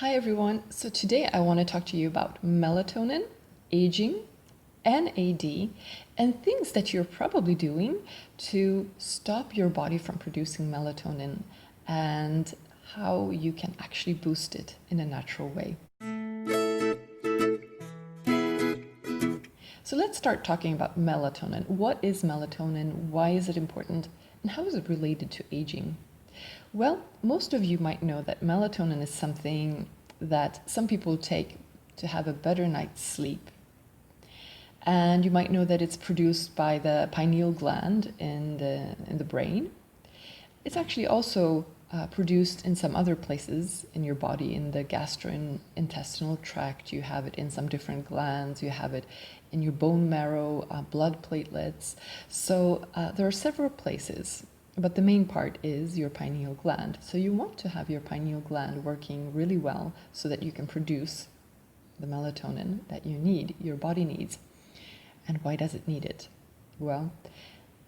Hi everyone, so today I want to talk to you about melatonin, aging, NAD, and things that you're probably doing to stop your body from producing melatonin and how you can actually boost it in a natural way. So let's start talking about melatonin. What is melatonin? Why is it important? And how is it related to aging? Well, most of you might know that melatonin is something that some people take to have a better night's sleep. And you might know that it's produced by the pineal gland in the brain. It's actually also produced in some other places in your body, in the gastrointestinal tract. You have it in some different glands. You have it in your bone marrow, blood platelets. So there are several places. But the main part is your pineal gland. So you want to have your pineal gland working really well so that you can produce the melatonin that you need, your body needs. And why does it need it? Well,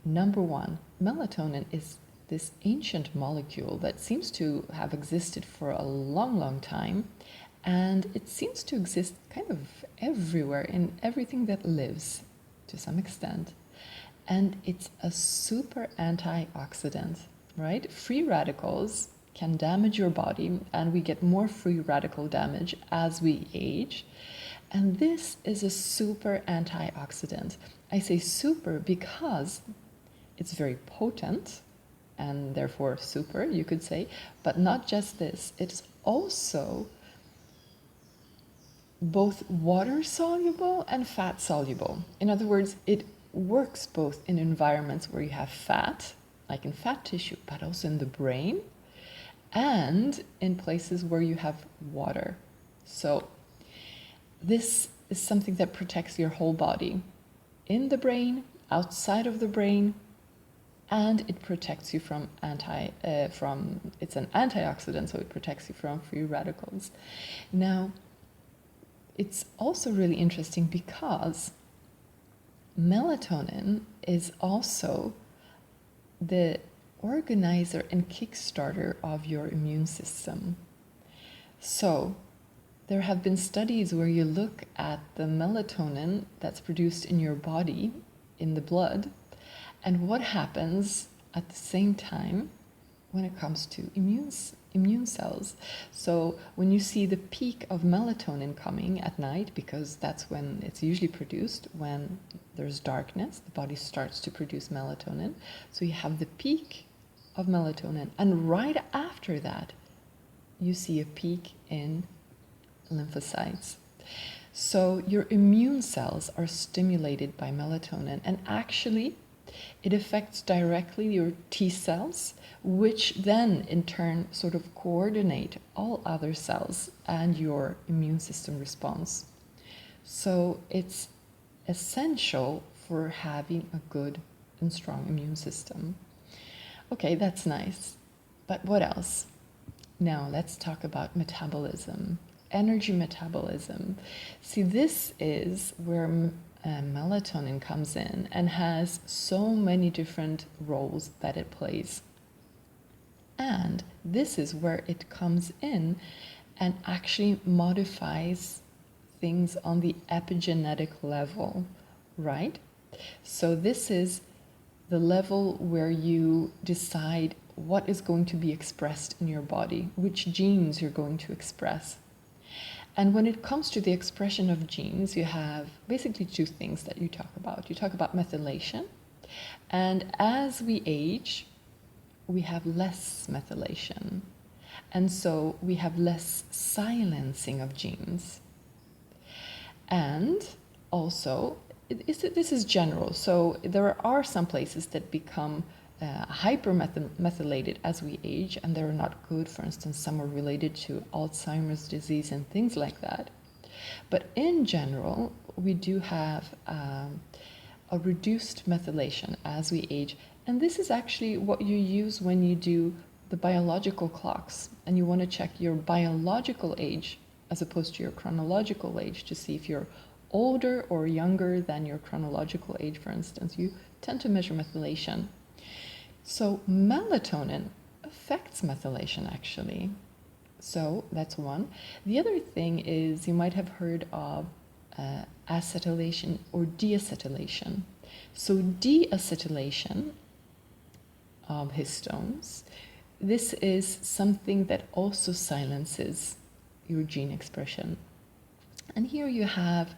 number one, melatonin is this ancient molecule that seems to have existed for a long, long time. And it seems to exist kind of everywhere in everything that lives to some extent. And it's a super antioxidant, right? Free radicals can damage your body, and we get more free radical damage as we age. And this is a super antioxidant. I say super because it's very potent, and therefore super, you could say. But not just this, it's also both water soluble and fat soluble. In other words, it works both in environments where you have fat, like in fat tissue, but also in the brain, and in places where you have water. So this is something that protects your whole body, in the brain, outside of the brain, and it protects you from it's an antioxidant, so it protects you from free radicals. Now, it's also really interesting because melatonin is also the organizer and kickstarter of your immune system. So there have been studies where you look at the melatonin that's produced in your body, in the blood, and what happens at the same time when it comes to immune cells. So when you see the peak of melatonin coming at night, because that's when it's usually produced, when there's darkness, the body starts to produce melatonin. So you have the peak of melatonin, and right after that, you see a peak in lymphocytes. So your immune cells are stimulated by melatonin, and actually it affects directly your T cells, which then in turn sort of coordinate all other cells and your immune system response. So it's essential for having a good and strong immune system. Okay, that's nice. But what else? Now let's talk about metabolism, energy metabolism. See, this is where melatonin comes in and has so many different roles that it plays. And this is where it comes in and actually modifies things on the epigenetic level, right? So this is the level where you decide what is going to be expressed in your body, which genes you're going to express. And when it comes to the expression of genes, you have basically two things that you talk about. You talk about methylation, and as we age, we have less methylation. And so we have less silencing of genes. And also, this is general. So there are some places that become hypermethylated as we age, and they're not good. For instance, some are related to Alzheimer's disease and things like that. But in general, we do have a reduced methylation as we age. And this is actually what you use when you do the biological clocks and you want to check your biological age as opposed to your chronological age to see if you're older or younger than your chronological age, for instance. You tend to measure methylation. So melatonin affects methylation actually. So that's one. The other thing is you might have heard of acetylation or deacetylation. So deacetylation of histones, this is something that also silences your gene expression. And here you have,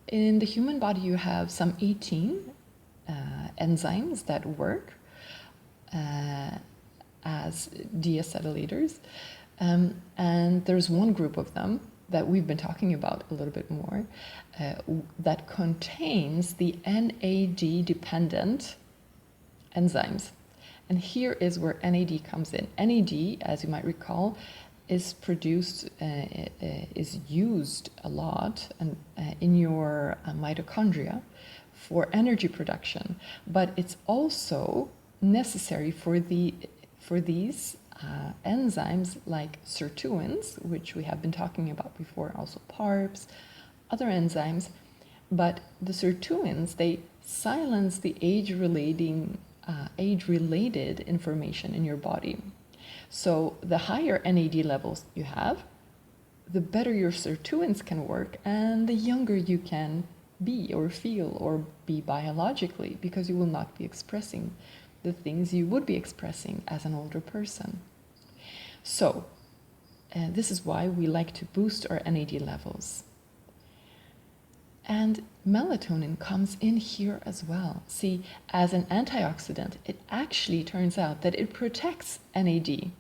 in the human body, you have some 18 enzymes that work as deacetylators. And there's one group of them that we've been talking about a little bit more that contains the NAD-dependent enzymes. And here is where NAD comes in. NAD, as you might recall, is produced, is used a lot in your mitochondria for energy production, but it's also necessary for these enzymes like sirtuins, which we have been talking about before, also PARPs, other enzymes. But the sirtuins, they silence the age-related information in your body. So the higher NAD levels you have, the better your sirtuins can work and the younger you can be or feel or be biologically, because you will not be expressing the things you would be expressing as an older person. So this is why we like to boost our NAD levels. And melatonin comes in here as well. See, as an antioxidant, it actually turns out that it protects NAD,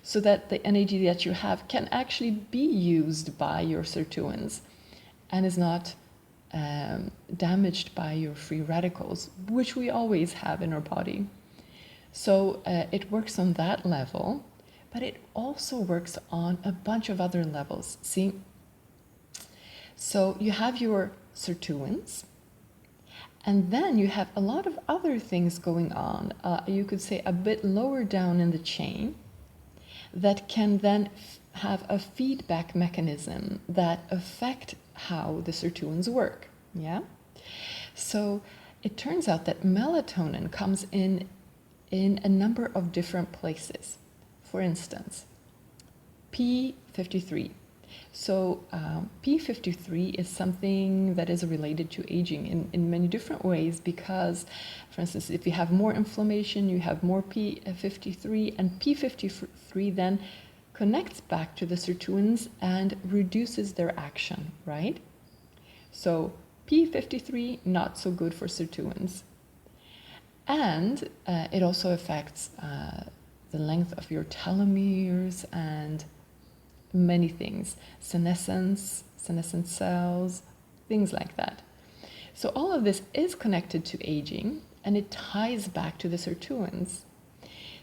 so that the NAD that you have can actually be used by your sirtuins and is not damaged by your free radicals, which we always have in our body. So it works on that level, but it also works on a bunch of other levels. See, so you have your sirtuins, and then you have a lot of other things going on, you could say a bit lower down in the chain, that can then have a feedback mechanism that affect how the sirtuins work. Yeah. So it turns out that melatonin comes in a number of different places. For instance, P53. So P53 is something that is related to aging in many different ways, because, for instance, if you have more inflammation, you have more P53, and P53 then connects back to the sirtuins and reduces their action, right? So P53, not so good for sirtuins. And it also affects the length of your telomeres and many things, senescent cells, things like that. So all of this is connected to aging, and it ties back to the sirtuins.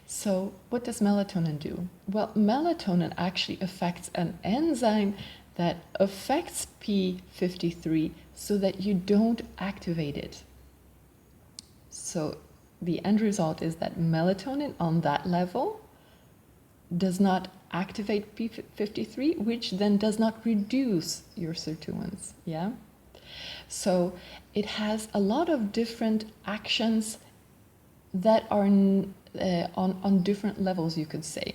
So what does melatonin do? Well, melatonin actually affects an enzyme that affects P53 so that you don't activate it. So the end result is that melatonin on that level does not activate P53, which then does not reduce your sirtuins. Yeah. So it has a lot of different actions that are on different levels, you could say,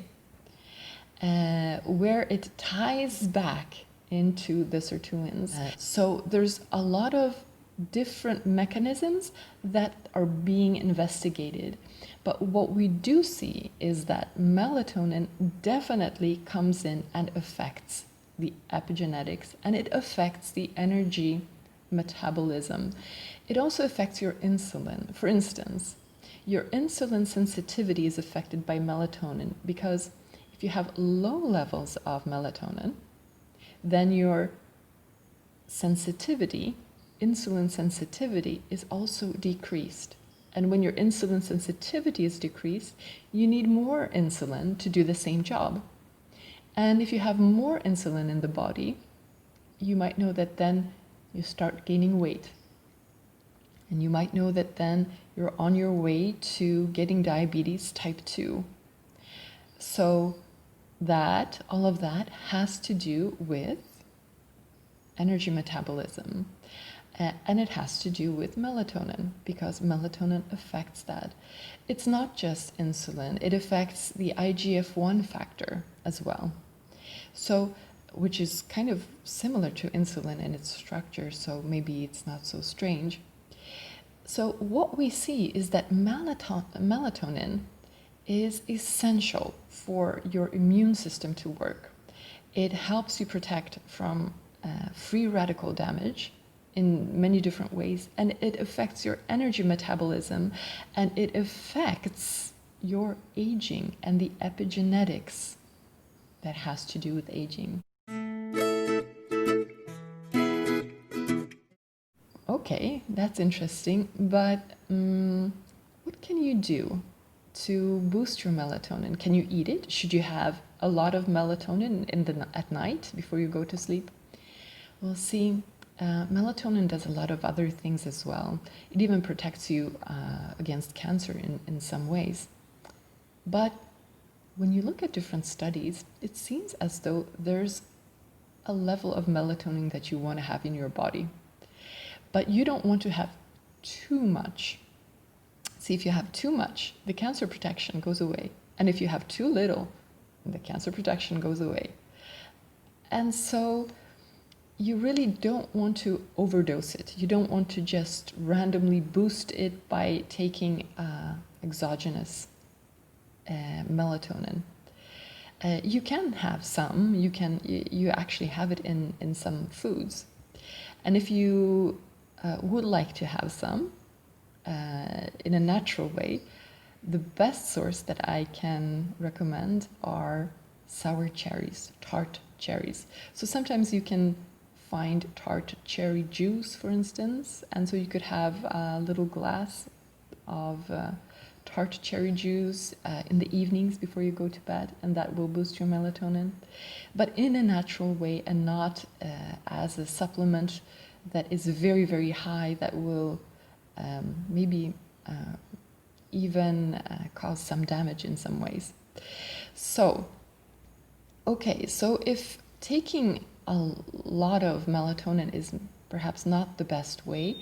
where it ties back into the sirtuins. So there's a lot of different mechanisms that are being investigated. But what we do see is that melatonin definitely comes in and affects the epigenetics, and it affects the energy metabolism. It also affects your insulin. For instance, your insulin sensitivity is affected by melatonin, because if you have low levels of melatonin, then your sensitivity, insulin sensitivity, is also decreased. And when your insulin sensitivity is decreased, you need more insulin to do the same job. And if you have more insulin in the body, you might know that then you start gaining weight. And you might know that then you're on your way to getting diabetes type 2. So all of that has to do with energy metabolism. And it has to do with melatonin, because melatonin affects that. It's not just insulin, it affects the IGF-1 factor as well. So, which is kind of similar to insulin in its structure, so maybe it's not so strange. So what we see is that melatonin is essential for your immune system to work. It helps you protect from free radical damage in many different ways, and it affects your energy metabolism, and it affects your aging and the epigenetics that has to do with aging. Okay, that's interesting, but what can you do to boost your melatonin? Can you eat it? Should you have a lot of melatonin at night before you go to sleep? Well, see, melatonin does a lot of other things as well. It even protects you against cancer in some ways. But when you look at different studies, it seems as though there's a level of melatonin that you want to have in your body. But you don't want to have too much. See, if you have too much, the cancer protection goes away. And if you have too little, the cancer protection goes away. And so you really don't want to overdose it. You don't want to just randomly boost it by taking exogenous melatonin. You can have some. You actually have it in some foods. And if you would like to have some in a natural way, the best source that I can recommend are sour cherries, tart cherries. So sometimes you can find tart cherry juice, for instance, and so you could have a little glass of tart cherry juice in the evenings before you go to bed, and that will boost your melatonin, but in a natural way and not as a supplement that is very, very high, that will maybe even cause some damage in some ways. So, okay, so if taking a lot of melatonin is perhaps not the best way,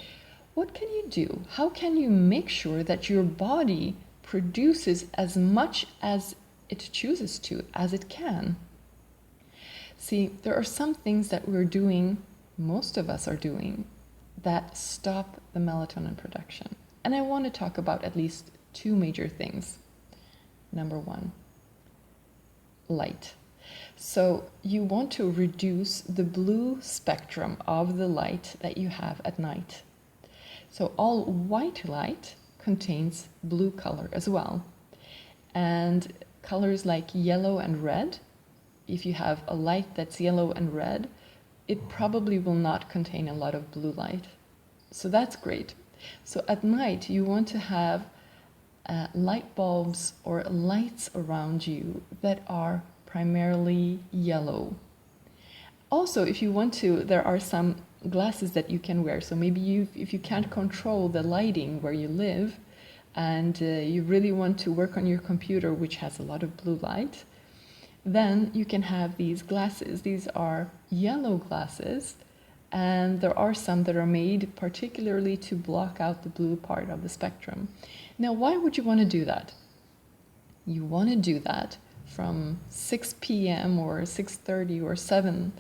what can you do? How can you make sure that your body produces as much as it chooses to, as it can? See, there are some things that we're doing, most of us are doing, that stop the melatonin production. And I want to talk about at least two major things. Number one, light. So you want to reduce the blue spectrum of the light that you have at night. So all white light contains blue color as well. And colors like yellow and red, if you have a light that's yellow and red, it probably will not contain a lot of blue light. So that's great. So at night, you want to have light bulbs or lights around you that are primarily yellow. Also, if you want to, there are some glasses that you can wear. So maybe if you can't control the lighting where you live, and you really want to work on your computer, which has a lot of blue light, then you can have these glasses. These are yellow glasses, and there are some that are made particularly to block out the blue part of the spectrum. Now, why would you want to do that? You want to do that from 6 p.m. or 6:30 or 7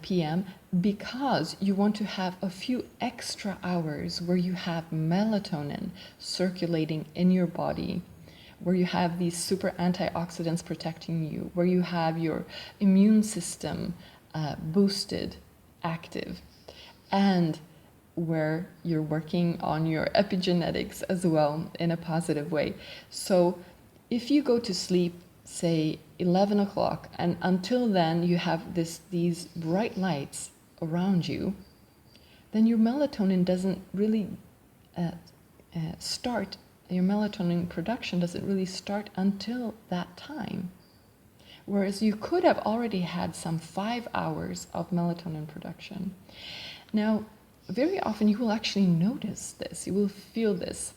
p.m. because you want to have a few extra hours where you have melatonin circulating in your body, where you have these super antioxidants protecting you, where you have your immune system boosted, active, and where you're working on your epigenetics as well in a positive way. So if you go to sleep, say 11 o'clock, and until then you have these bright lights around you, then your melatonin doesn't really start. Your melatonin production doesn't really start until that time. Whereas you could have already had some 5 hours of melatonin production. Now, very often you will actually notice this, you will feel this.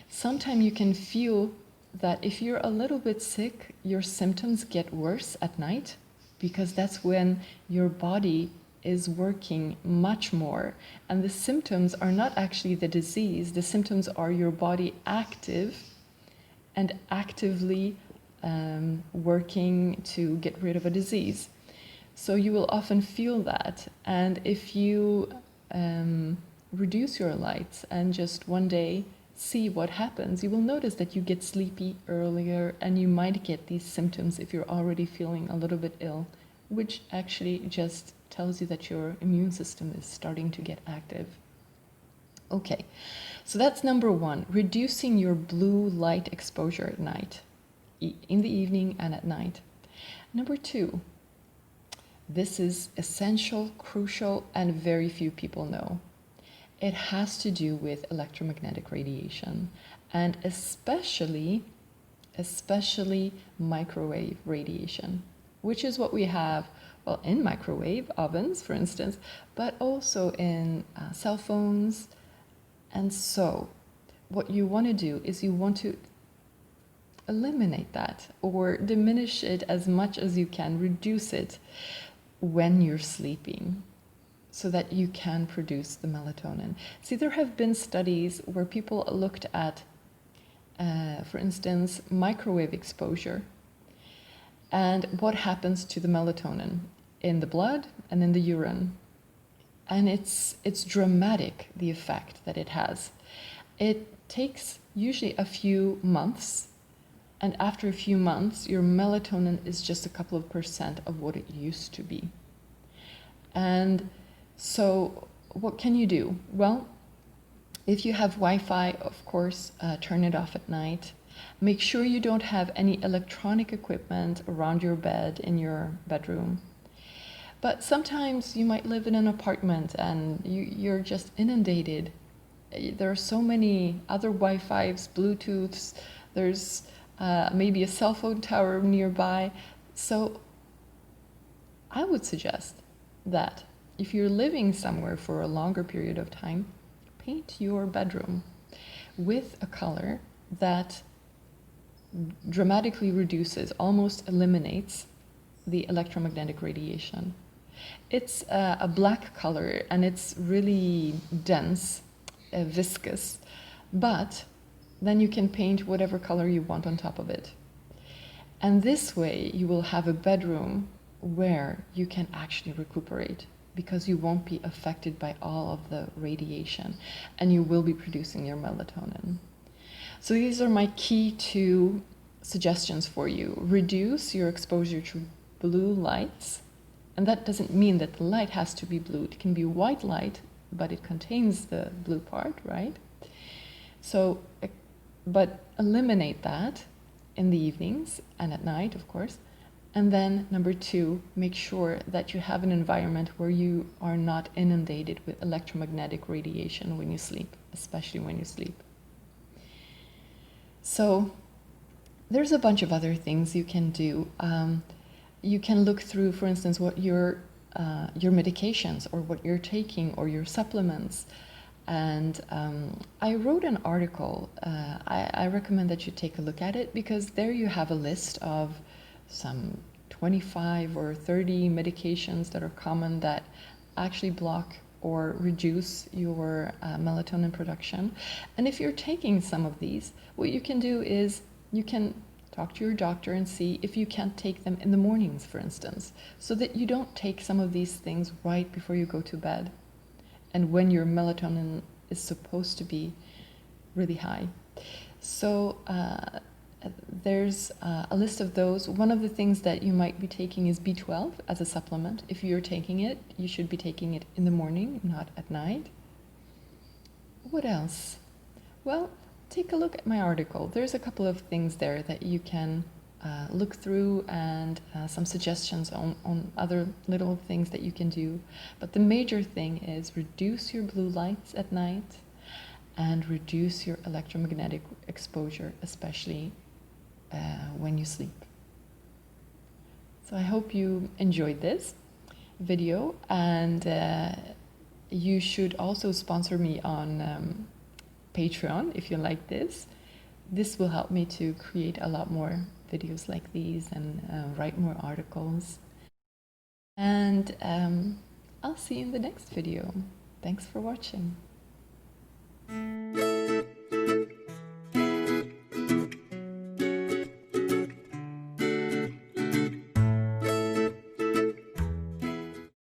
Sometimes you can feel that if you're a little bit sick, your symptoms get worse at night, because that's when your body is working much more, and the symptoms are not actually the disease. The symptoms are your body active and actively working to get rid of a disease. So you will often feel that, and if you reduce your lights and just one day see what happens, you will notice that you get sleepy earlier, and you might get these symptoms if you're already feeling a little bit ill, which actually just tells you that your immune system is starting to get active. Okay, so that's number one, reducing your blue light exposure at night, in the evening and at night. Number two, this is essential, crucial, and very few people know. It has to do with electromagnetic radiation, and especially microwave radiation, which is what we have, well, in microwave ovens, for instance, but also in cell phones. And so what you want to do is you want to eliminate that or diminish it as much as you can, reduce it when you're sleeping, so that you can produce the melatonin. See, there have been studies where people looked at, for instance, microwave exposure and what happens to the melatonin in the blood and in the urine. And it's dramatic, the effect that it has. It takes usually a few months, and after a few months, your melatonin is just a couple of % of what it used to be. And so what can you do? Well, if you have Wi-Fi, of course, turn it off at night. Make sure you don't have any electronic equipment around your bed in your bedroom. But sometimes you might live in an apartment and you're just inundated. There are so many other Wi-Fis, Bluetooths, there's maybe a cell phone tower nearby. So I would suggest that if you're living somewhere for a longer period of time, paint your bedroom with a color that dramatically reduces, almost eliminates the electromagnetic radiation. It's a black color, and it's really dense, viscous, but then you can paint whatever color you want on top of it. And this way you will have a bedroom where you can actually recuperate, because you won't be affected by all of the radiation, and you will be producing your melatonin. So these are my key 2 suggestions for you. Reduce your exposure to blue lights, and that doesn't mean that the light has to be blue. It can be white light, but it contains the blue part, right? So, but eliminate that in the evenings and at night, of course. And then number 2, make sure that you have an environment where you are not inundated with electromagnetic radiation when you sleep, especially when you sleep. So there's a bunch of other things you can do. You can look through, for instance, what your medications or what you're taking or your supplements. And I wrote an article. I recommend that you take a look at it, because there you have a list of some 25 or 30 medications that are common that actually block or reduce your melatonin production. And if you're taking some of these, what you can do is you can talk to your doctor and see if you can't take them in the mornings, for instance, so that you don't take some of these things right before you go to bed and when your melatonin is supposed to be really high. So there's a list of those. One of the things that you might be taking is B12 as a supplement. If you're taking it, you should be taking it in the morning, not at night. What else? Well, take a look at my article. There's a couple of things there that you can look through, and some suggestions on other little things that you can do. But the major thing is reduce your blue lights at night and reduce your electromagnetic exposure, especially when you sleep. So I hope you enjoyed this video, and you should also sponsor me on Patreon if you like this. This will help me to create a lot more videos like these and write more articles. And I'll see you in the next video. Thanks for watching.